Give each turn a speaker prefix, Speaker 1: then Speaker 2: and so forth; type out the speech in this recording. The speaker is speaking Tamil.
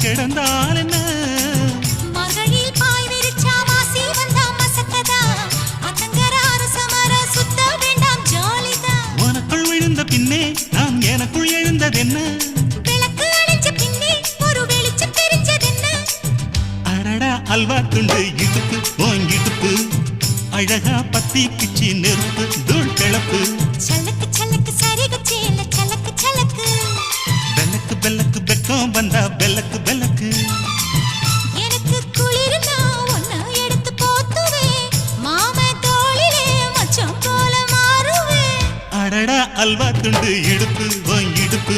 Speaker 1: கிடந்தால் என்ன
Speaker 2: மகளில் பாய் விரிச்சா வாசி வந்தா மசக்கதா அத்தங்கரார சமர சுத்த வேண்டாம் ஜாலிதான்
Speaker 1: உனக்குள் விழுந்த பின்னே நான் எனக்குள் எழுந்ததென்ன
Speaker 2: விளக்கு அணைஞ்ச பின்னே ஒரு வெளிச்சம் தெரிஞ்சதென்ன
Speaker 1: அடடா அல்வா துண்டு இடுப்பு ஓங்கிடுப்பு அழகா பத்தி பிச்சி நெருப்பு தூள் கிளப்பு
Speaker 2: சலக்கு சலக்கு சரிகச்சேல சலக்கு சலக்கு
Speaker 1: பெல்லக்கு பெல்லக்கு பெக்கம் வந்தா பெல்லக்கு பெல்லக்கு
Speaker 2: எனக்கு குளிர்னா ஒன்ன எடுத்து போத்துவே மாமே தோளிலே மச்சம் போல மாறுவே
Speaker 1: அடடா அல்வா துண்டு இடுப்பு ஓங்கிடுப்பு